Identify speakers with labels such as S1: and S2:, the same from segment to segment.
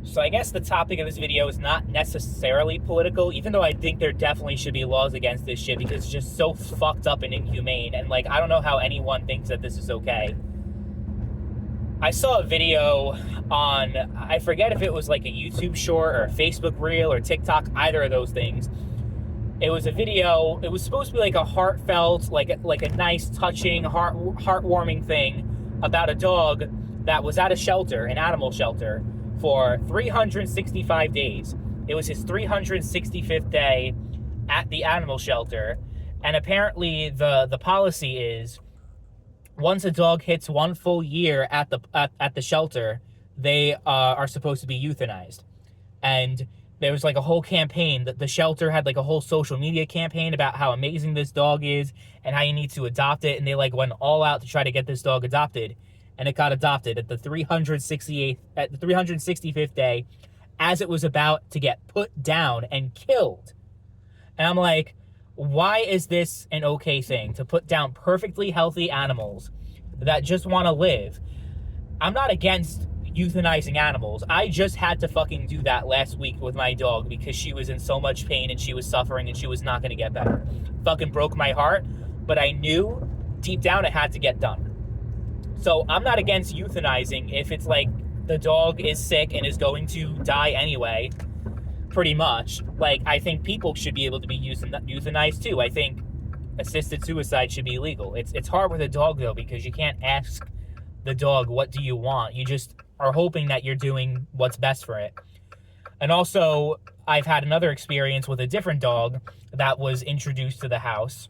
S1: So I guess the topic of this video is not necessarily political, even though I think there definitely should be laws against this shit because it's just so fucked up and inhumane. And like, I don't know how anyone thinks that this is okay. I saw a video on, I forget if it was like a YouTube short or a Facebook reel or TikTok, either of those things. It was a video, it was supposed to be like a heartfelt, like a nice, touching, heartwarming thing about a dog that was at a shelter, an animal shelter, for 365 days. It was his 365th day at the animal shelter. And apparently the policy is once a dog hits 1 full year at the shelter, they are supposed to be euthanized. And there was like a whole campaign that the shelter had, like a whole social media campaign about how amazing this dog is and how you need to adopt it. And they like went all out to try to get this dog adopted. And it got adopted at the 365th day as it was about to get put down and killed. And I'm like, why is this an okay thing to put down perfectly healthy animals that just want to live? I'm not against euthanizing animals. I just had to fucking do that last week with my dog because she was in so much pain and she was suffering and she was not going to get better. Fucking broke my heart, but I knew deep down it had to get done. So I'm not against euthanizing if it's like the dog is sick and is going to die anyway, pretty much. Like, I think people should be able to be euthanized too. I think assisted suicide should be illegal. It's hard with a dog though because you can't ask the dog, what do you want? You just are hoping that you're doing what's best for it. And also, I've had another experience with a different dog that was introduced to the house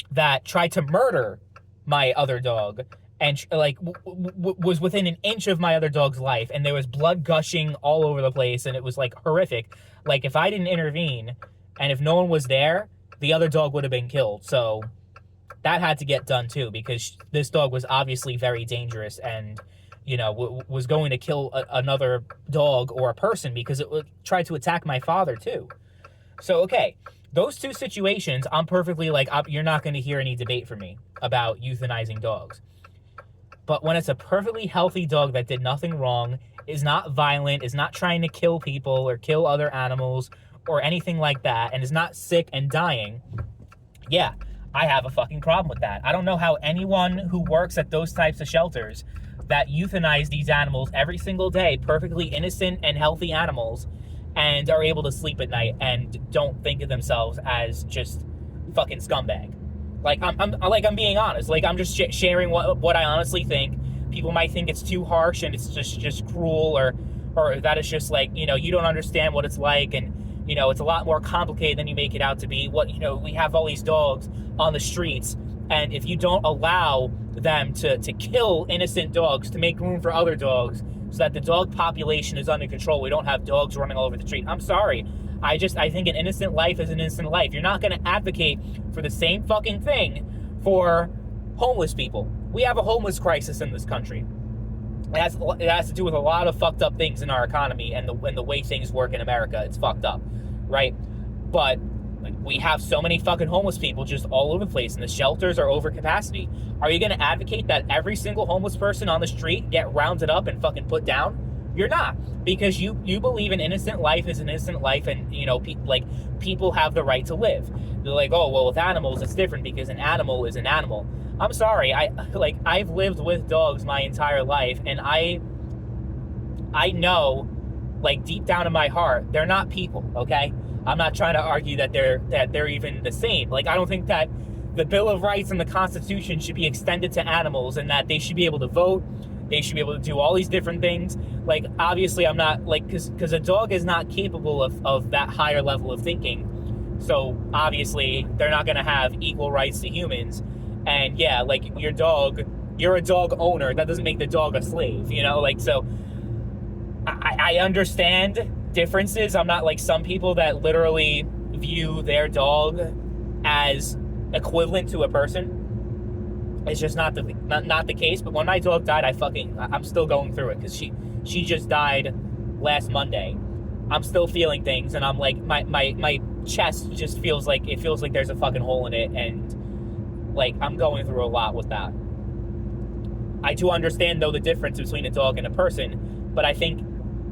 S1: that tried to murder my other dog and like was within an inch of my other dog's life, and there was blood gushing all over the place, and it was like horrific. Like, if I didn't intervene and if no one was there, the other dog would have been killed. So that had to get done too, because this dog was obviously very dangerous and, you know, was going to kill another dog or a person because it would try to attack my father too. So, okay, those two situations, I'm perfectly like, you're not going to hear any debate from me about euthanizing dogs. But when it's a perfectly healthy dog that did nothing wrong, is not violent, is not trying to kill people or kill other animals or anything like that, and is not sick and dying, yeah, I have a fucking problem with that. I don't know how anyone who works at those types of shelters that euthanize these animals every single day, perfectly innocent and healthy animals, and are able to sleep at night and don't think of themselves as just fucking scumbag. Like, I'm being honest. Like, I'm just sharing what I honestly think. People might think it's too harsh and it's just cruel, or that it's just like, you know, you don't understand what it's like, and, you know, it's a lot more complicated than you make it out to be. What, you know, we have all these dogs on the streets, and if you don't allow them to kill innocent dogs to make room for other dogs so that the dog population is under control, we don't have dogs running all over the street. I'm sorry. I think an innocent life is an innocent life. You're not going to advocate for the same fucking thing for homeless people. We have a homeless crisis in this country. It has to do with a lot of fucked up things in our economy and the way things work in America. It's fucked up, right? But like, we have so many fucking homeless people just all over the place, and the shelters are over capacity. Are you going to advocate that every single homeless person on the street get rounded up and fucking put down? You're not, because you believe an innocent life is an innocent life, and, you know, people have the right to live. They're like, oh, well, with animals it's different because an animal is an animal. I'm sorry, I've lived with dogs my entire life, and I know, like, deep down in my heart, they're not people, okay? I'm not trying to argue that they're even the same. Like, I don't think that the Bill of Rights and the Constitution should be extended to animals, and that they should be able to vote. They should be able to do all these different things. Like, obviously, I'm not, like, because a dog is not capable of that higher level of thinking. So, obviously, they're not going to have equal rights to humans. And, yeah, like, you're a dog owner. That doesn't make the dog a slave, you know? Like, so, I understand differences. I'm not like some people that literally view their dog as equivalent to a person. It's just not the case. But when my dog died, I'm still going through it because she just died last Monday. I'm still feeling things, and I'm like, my chest just feels like there's a fucking hole in it, and like I'm going through a lot with that. I do understand though the difference between a dog and a person, but I think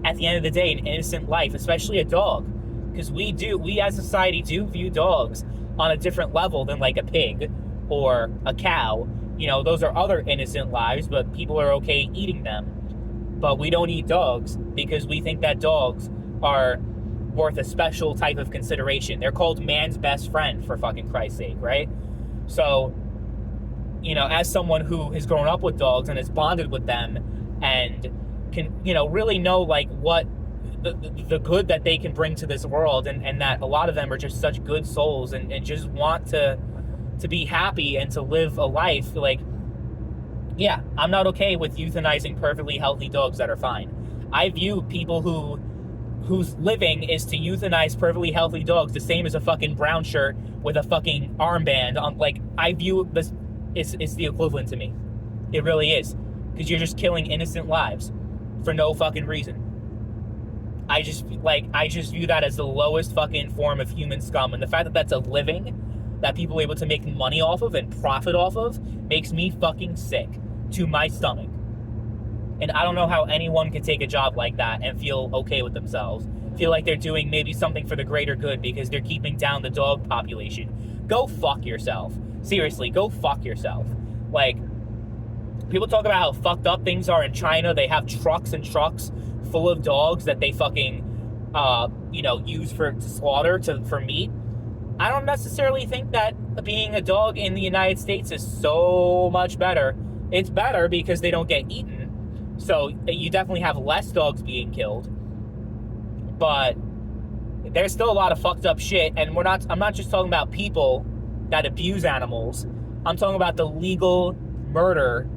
S1: at the end of the day, an innocent life, especially a dog. Because we as a society do view dogs on a different level than like a pig or a cow. You know, those are other innocent lives, but people are okay eating them. But we don't eat dogs because we think that dogs are worth a special type of consideration. They're called man's best friend, for fucking Christ's sake, right? So, you know, as someone who has grown up with dogs and has bonded with them and can, you know, really know like what the good that they can bring to this world, and that a lot of them are just such good souls and just want to be happy and to live a life, like, yeah, I'm not okay with euthanizing perfectly healthy dogs that are fine. I view people whose living is to euthanize perfectly healthy dogs the same as a fucking brown shirt with a fucking armband on. Like, I view this, it's the equivalent to me. It really is. Because you're just killing innocent lives for no fucking reason. I just view that as the lowest fucking form of human scum. And the fact that that's a living that people are able to make money off of and profit off of makes me fucking sick to my stomach. And I don't know how anyone could take a job like that and feel okay with themselves. Feel like they're doing maybe something for the greater good because they're keeping down the dog population. Go fuck yourself. Seriously, go fuck yourself. Like, people talk about how fucked up things are in China. They have trucks and trucks full of dogs that they fucking, use for slaughter for meat. I don't necessarily think that being a dog in the United States is so much better. It's better because they don't get eaten. So you definitely have less dogs being killed. But there's still a lot of fucked up shit. And I'm not just talking about people that abuse animals. I'm talking about the legal murder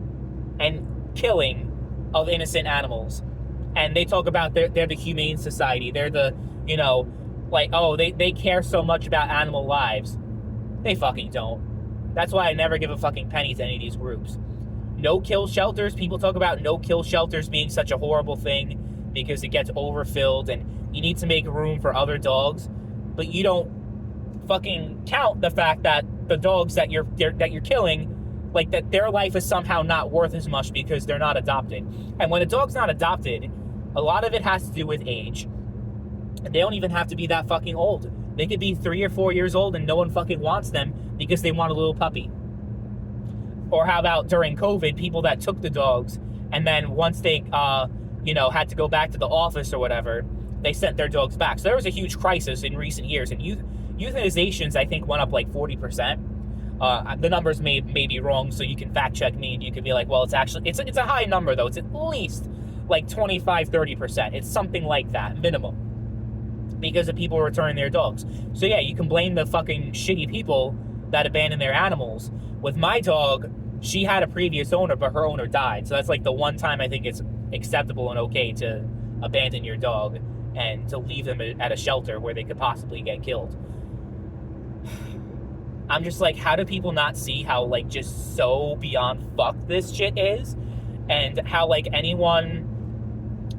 S1: and killing of innocent animals. And they talk about they're the humane society. They're the, they care so much about animal lives. They fucking don't. That's why I never give a fucking penny to any of these groups. No-kill shelters. People talk about no-kill shelters being such a horrible thing because it gets overfilled and you need to make room for other dogs. But you don't fucking count the fact that the dogs that you're killing, like, that their life is somehow not worth as much because they're not adopted. And when a dog's not adopted, a lot of it has to do with age. They don't even have to be that fucking old. They could be 3 or 4 years old and no one fucking wants them because they want a little puppy. Or how about during COVID, people that took the dogs and then once they, had to go back to the office or whatever, they sent their dogs back. So there was a huge crisis in recent years, and euthanizations, I think, went up like 40%. The numbers may be wrong, so you can fact check me and you can be like, well, it's a high number though. It's at least like 25-30%. It's something like that, minimum, because of people returning their dogs. So yeah, you can blame the fucking shitty people that abandon their animals. With my dog, she had a previous owner, but her owner died. So that's like the one time I think it's acceptable and okay to abandon your dog and to leave them at a shelter where they could possibly get killed. I'm just like, how do people not see how, like, just so beyond fucked this shit is? And how, like, anyone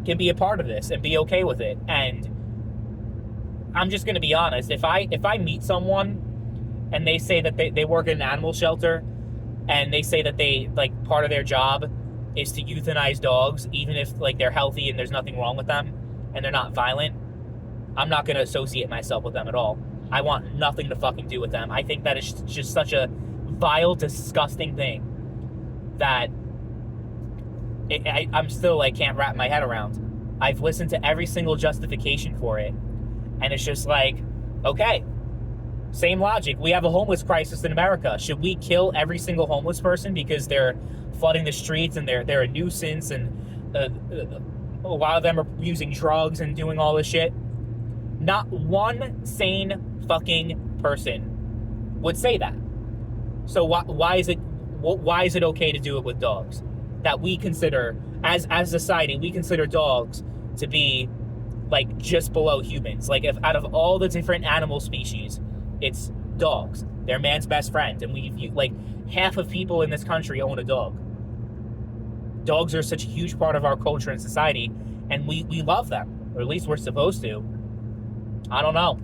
S1: can be a part of this and be okay with it. And I'm just gonna be honest, if I meet someone and they say that they work in an animal shelter and they say that they, like, part of their job is to euthanize dogs, even if, like, they're healthy and there's nothing wrong with them and they're not violent, I'm not gonna associate myself with them at all. I want nothing to fucking do with them. I think that it's just such a vile, disgusting thing that I'm still, like, can't wrap my head around. I've listened to every single justification for it, and it's just like, okay, same logic. We have a homeless crisis in America. Should we kill every single homeless person because they're flooding the streets and they're a nuisance and a lot of them are using drugs and doing all this shit? Not one sane fucking person would say that. So why is it okay to do it with dogs? That we consider, as a society, we consider dogs to be, like, just below humans. Like, if out of all the different animal species, it's dogs. They're man's best friend, and like, half of people in this country own a dog. Dogs are such a huge part of our culture and society, and we love them, or at least we're supposed to. I don't know.